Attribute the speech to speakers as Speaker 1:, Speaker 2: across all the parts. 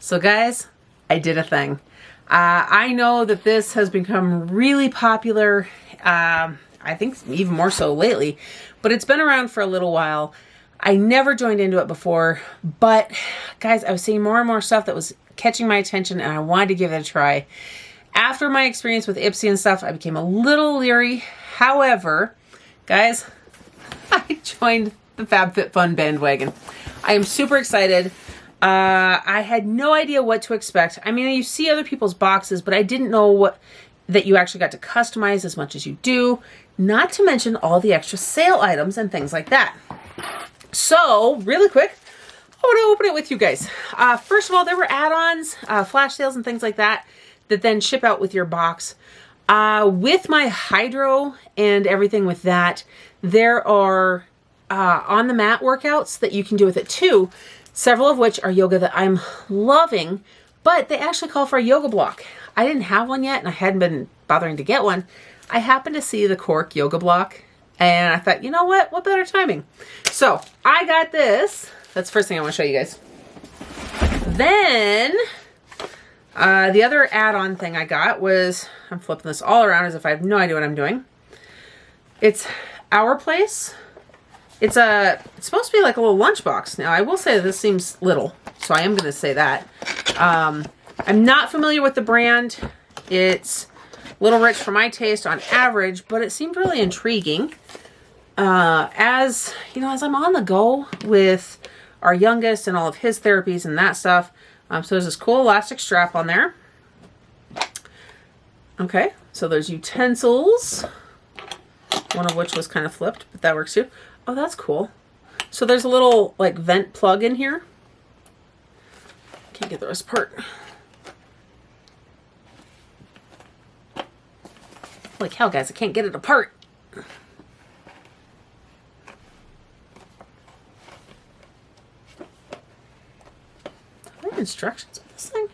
Speaker 1: So guys, I did a thing. I know that this has become really popular, I think even more so lately, but it's been around for a little while. I never joined into it before, but guys, I was seeing more and more stuff that was catching my attention and I wanted to give it a try. After my experience with Ipsy and stuff, I became a little leery. However, guys, I joined the FabFitFun bandwagon. I am super excited. I had no idea what to expect. I mean, you see other people's boxes, but I didn't know that you actually got to customize as much as you do, not to mention all the extra sale items and things like that. So, really quick, I want to open it with you guys. First of all, there were add-ons, flash sales and things like that then ship out with your box. With my hydro and everything with that, there are on the mat workouts that you can do with it too. Several of which are yoga that I'm loving, but they actually call for a yoga block. I didn't have one yet and I hadn't been bothering to get one. I happened to see the cork yoga block and I thought, you know what better timing? So I got this. That's the first thing I want to show you guys. Then the other add-on thing I got was, I'm flipping this all around as if I have no idea what I'm doing. It's Our Place. It's supposed to be like a little lunchbox. Now, I will say this seems little, so I am going to say that. I'm not familiar with the brand. It's a little rich for my taste on average, but it seemed really intriguing. As you know, as I'm on the go with our youngest and all of his therapies and that stuff. So there's this cool elastic strap on there. Okay, so there's utensils, one of which was kind of flipped, but that works too. Oh, that's cool. So there's a little like vent plug in here. Can't get the rest apart. Like hell, guys, I can't get it apart. Are there instructions with this thing?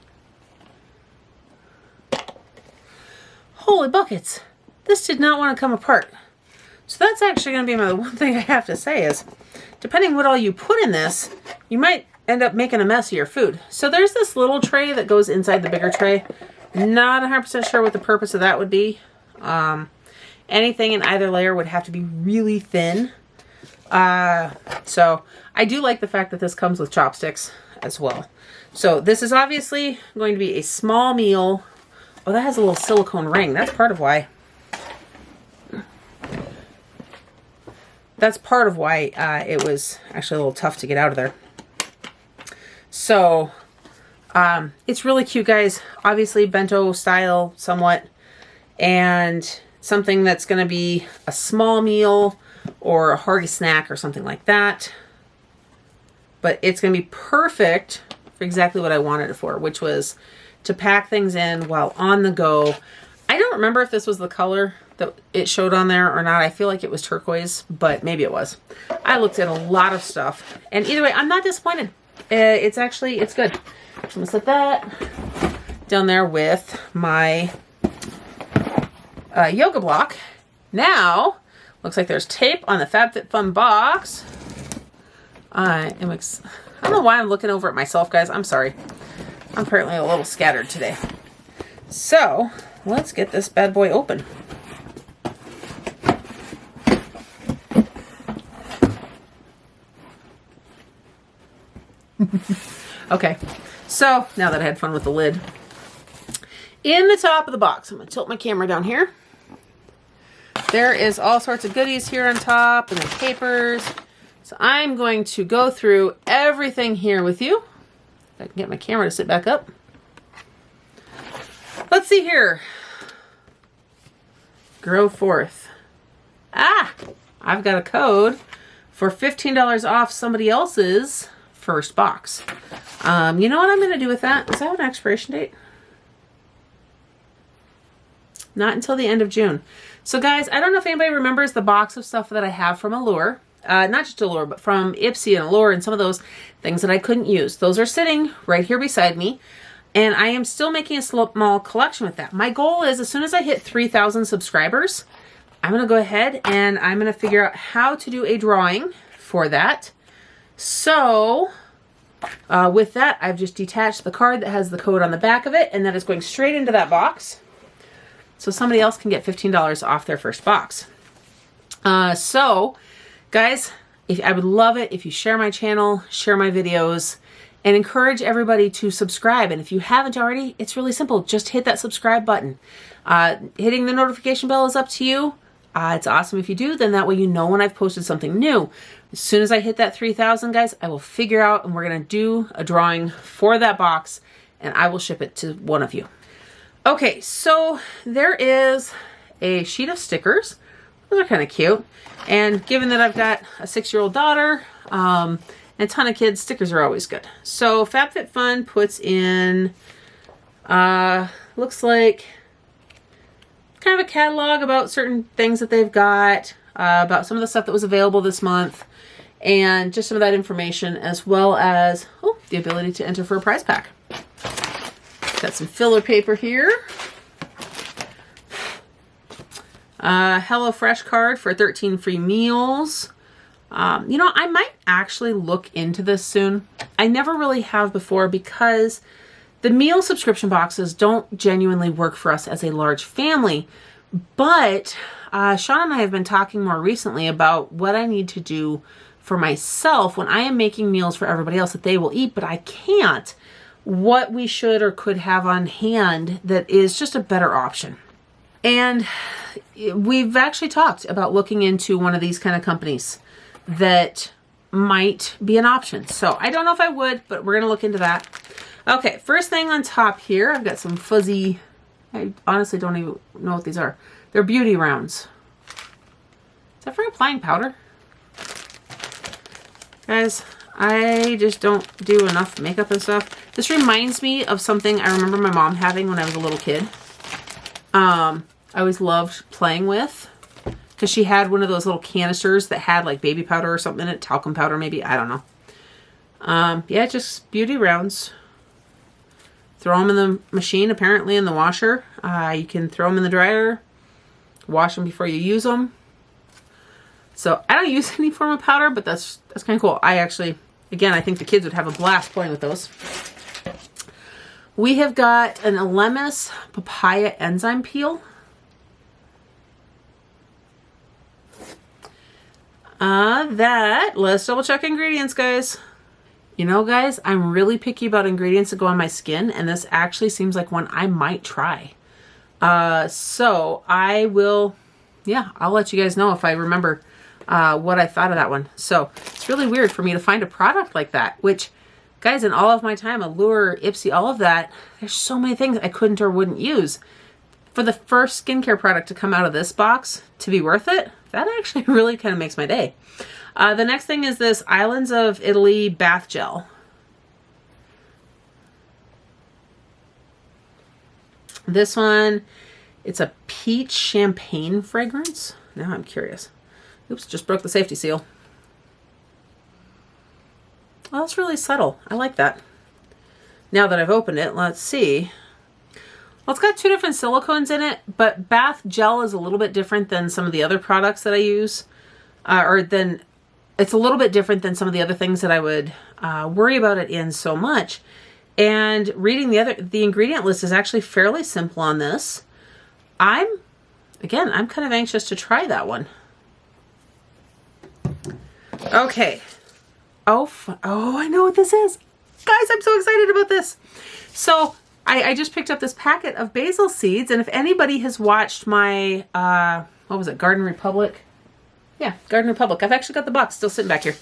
Speaker 1: Holy buckets. This did not want to come apart. So that's actually going to be my one thing I have to say is, depending what all you put in this, you might end up making a mess of your food. So there's this little tray that goes inside the bigger tray. Not 100% sure what the purpose of that would be. Anything in either layer would have to be really thin. So I do like the fact that this comes with chopsticks as well. So this is obviously going to be a small meal. Oh, that has a little silicone ring. That's part of why. That's part of why it was actually a little tough to get out of there. So, it's really cute, guys. Obviously, bento style somewhat. And something that's going to be a small meal or a hearty snack or something like that. But it's going to be perfect for exactly what I wanted it for, which was to pack things in while on the go. I don't remember if this was the color that it showed on there or not. I feel like it was turquoise, but maybe it was. I looked at a lot of stuff, and either way, I'm not disappointed. It's good. I'm gonna set that down there with my yoga block. Now, looks like there's tape on the FabFitFun box. I don't know why I'm looking over at myself, guys. I'm sorry. I'm apparently a little scattered today. So, let's get this bad boy open. Okay, so now that I had fun with the lid, in the top of the box, I'm going to tilt my camera down here. There is all sorts of goodies here on top and the papers. So I'm going to go through everything here with you. If I can get my camera to sit back up. Let's see here. Grow Forth. I've got a code for $15 off somebody else's first box. You know what I'm going to do with that? Does that have an expiration date? Not until the end of June. So guys, I don't know if anybody remembers the box of stuff that I have from Allure. Not just Allure, but from Ipsy and Allure and some of those things that I couldn't use. Those are sitting right here beside me. And I am still making a small collection with that. My goal is, as soon as I hit 3,000 subscribers, I'm going to go ahead and I'm going to figure out how to do a drawing for that. So, With that, I've just detached the card that has the code on the back of it, and that is going straight into that box. So somebody else can get $15 off their first box. So, guys, I would love it if you share my channel, share my videos, and encourage everybody to subscribe. And if you haven't already, it's really simple. Just hit that subscribe button. Hitting the notification bell is up to you. It's awesome if you do, then that way you know when I've posted something new. As soon as I hit that 3,000, guys, I will figure out, and we're going to do a drawing for that box, and I will ship it to one of you. Okay, so there is a sheet of stickers. Those are kind of cute. And given that I've got a 6-year-old daughter and a ton of kids, stickers are always good. So FabFitFun puts in, looks like kind of a catalog about certain things that they've got, about some of the stuff that was available this month, and just some of that information, as well as the ability to enter for a prize pack. Got some filler paper here. HelloFresh card for 13 free meals. You know, I might actually look into this soon. I never really have before because the meal subscription boxes don't genuinely work for us as a large family. But Shawn and I have been talking more recently about what I need to do for myself when I am making meals for everybody else that they will eat, but I can't. What we should or could have on hand that is just a better option. And we've actually talked about looking into one of these kind of companies that might be an option. So I don't know if I would, but we're going to look into that. Okay, first thing on top here, I've got some fuzzy, I honestly don't even know what these are. They're beauty rounds. Is that for applying powder? Guys, I just don't do enough makeup and stuff. This reminds me of something I remember my mom having when I was a little kid. I always loved playing with, because she had one of those little canisters that had like baby powder or something in it, talcum powder maybe, I don't know. Yeah, just beauty rounds. Throw them in the machine, apparently in the washer. You can throw them in the dryer, wash them before you use them. So I don't use any form of powder, but that's kind of cool. I actually, again, I think the kids would have a blast playing with those. We have got an Elemis papaya enzyme peel. Let's double check ingredients, guys. You know, guys, I'm really picky about ingredients that go on my skin, and this actually seems like one I might try. So I will, yeah, I'll let you guys know if I remember what I thought of that one. So it's really weird for me to find a product like that, which, guys, in all of my time, Allure, Ipsy, all of that, there's so many things I couldn't or wouldn't use. For the first skincare product to come out of this box to be worth it, that actually really kind of makes my day. The next thing is this Islands of Italy bath gel. This one, it's a peach champagne fragrance. Now I'm curious. Oops, just broke the safety seal. Well, that's really subtle. I like that. Now that I've opened it, let's see. Well, it's got 2 different silicones in it, but bath gel is a little bit different than some of the other products that I use. It's a little bit different than some of the other things that I would worry about it in so much. And reading the ingredient list is actually fairly simple on this. I'm kind of anxious to try that one. Okay. Oh, I know what this is. Guys, I'm so excited about this. So I just picked up this packet of Basil Seeds, and if anybody has watched my, what was it, Garden Republic? Yeah, Garden Republic. I've actually got the box still sitting back here.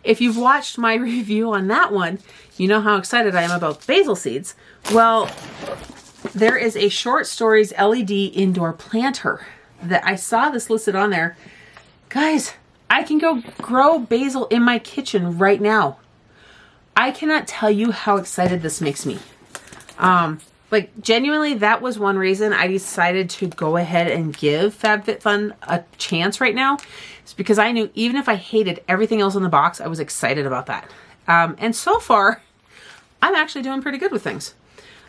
Speaker 1: If you've watched my review on that one, you know how excited I am about Basil Seeds. Well, there is a short stories LED indoor planter that I saw this listed on there. Guys, I can go grow basil in my kitchen right now. I cannot tell you how excited this makes me. Like, genuinely, that was one reason I decided to go ahead and give FabFitFun a chance right now. It's because I knew even if I hated everything else in the box, I was excited about that. And so far, I'm actually doing pretty good with things.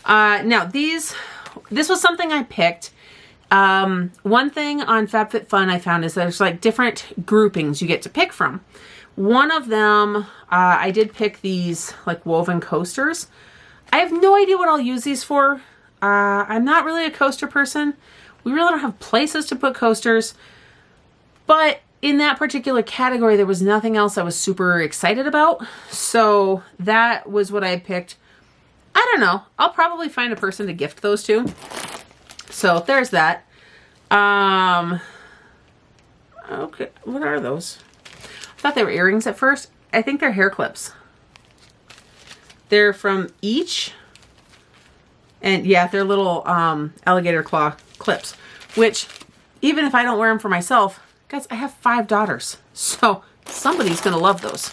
Speaker 1: Now, this was something I picked. One thing on FabFitFun I found is there's like different groupings you get to pick from. One of them, I did pick these like woven coasters. I have no idea what I'll use these for. I'm not really a coaster person. We really don't have places to put coasters, but in that particular category, there was nothing else I was super excited about. So that was what I picked. I don't know. I'll probably find a person to gift those to. So there's that. Okay, what are those? I thought they were earrings at first. I think they're hair clips. They're from Each. And yeah, they're little alligator claw clips, which even if I don't wear them for myself, guys, I have 5 daughters. So somebody's going to love those.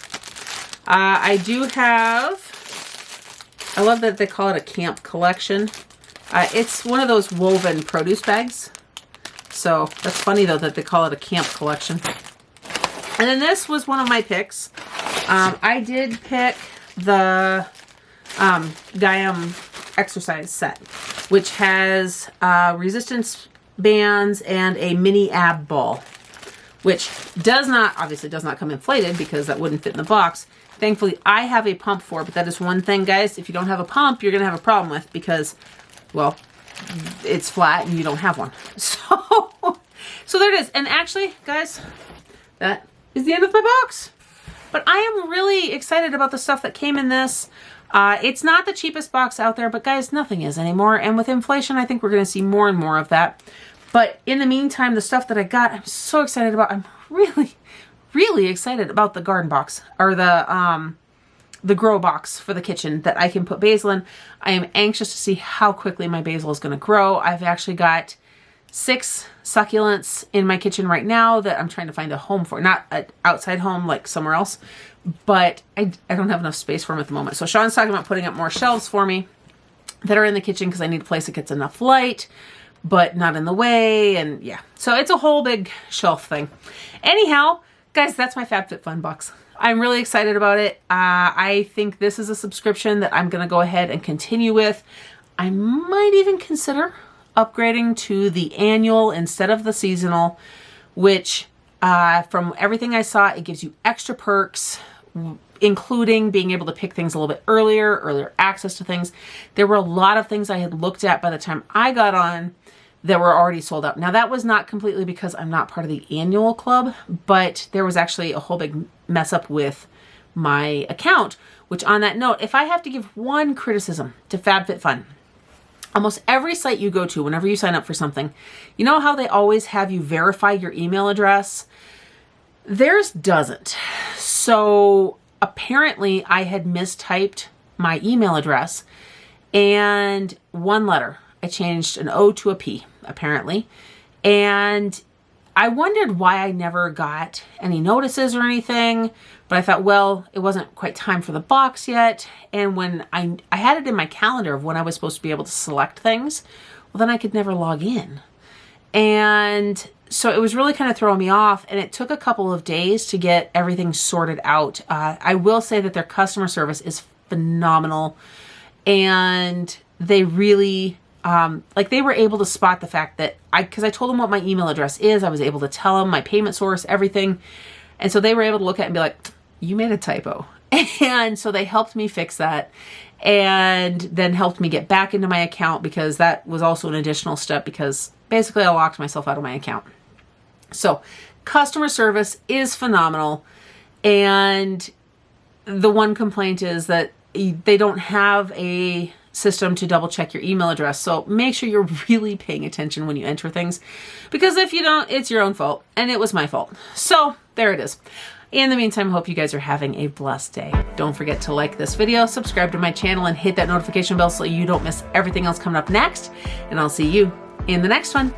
Speaker 1: I do have, I love that they call it a camp collection. It's one of those woven produce bags. So that's funny though that they call it a camp collection. And then this was one of my picks. I did pick the Gaiam exercise set, which has resistance bands and a mini ab ball, which does not, obviously does not come inflated because that wouldn't fit in the box. Thankfully, I have a pump for it, but that is one thing, guys, if you don't have a pump, you're going to have a problem with because, well, it's flat and you don't have one. So there it is. And actually, guys, that is the end of my box. But I am really excited about the stuff that came in this. It's not the cheapest box out there, but guys, nothing is anymore. And with inflation, I think we're going to see more and more of that. But in the meantime, the stuff that I got, I'm so excited about. I'm really, really excited about the garden box or the grow box for the kitchen that I can put basil in. I am anxious to see how quickly my basil is going to grow. I've actually got 6 succulents in my kitchen right now that I'm trying to find a home for. Not an outside home like somewhere else, but I don't have enough space for them at the moment. So Shawn's talking about putting up more shelves for me that are in the kitchen because I need a place that gets enough light, but not in the way. And yeah, so it's a whole big shelf thing. Anyhow, guys, that's my FabFitFun box. I'm really excited about it. I think this is a subscription that I'm going to go ahead and continue with. I might even consider upgrading to the annual instead of the seasonal, which from everything I saw, it gives you extra perks, including being able to pick things a little bit earlier access to things. There were a lot of things I had looked at by the time I got on that were already sold out. Now that was not completely because I'm not part of the annual club, but there was actually a whole big mess up with my account, which on that note, if I have to give one criticism to FabFitFun, almost every site you go to, whenever you sign up for something, you know how they always have you verify your email address? Theirs doesn't. So apparently I had mistyped my email address and one letter. I changed an O to a P, apparently. And I wondered why I never got any notices or anything, but I thought, well, it wasn't quite time for the box yet. And when I had it in my calendar of when I was supposed to be able to select things, well, then I could never log in. And so it was really kind of throwing me off, and it took a couple of days to get everything sorted out. I will say that their customer service is phenomenal, and they really... they were able to spot the fact that because I told them what my email address is, I was able to tell them my payment source, everything. And so they were able to look at it and be like, you made a typo. And so they helped me fix that and then helped me get back into my account because that was also an additional step because basically I locked myself out of my account. So customer service is phenomenal. And the one complaint is that they don't have a system to double check your email address. So make sure you're really paying attention when you enter things, because if you don't, it's your own fault, and it was my fault. So there it is. In the meantime, I hope you guys are having a blessed day. Don't forget to like this video, subscribe to my channel, and hit that notification bell so you don't miss everything else coming up next. And I'll see you in the next one.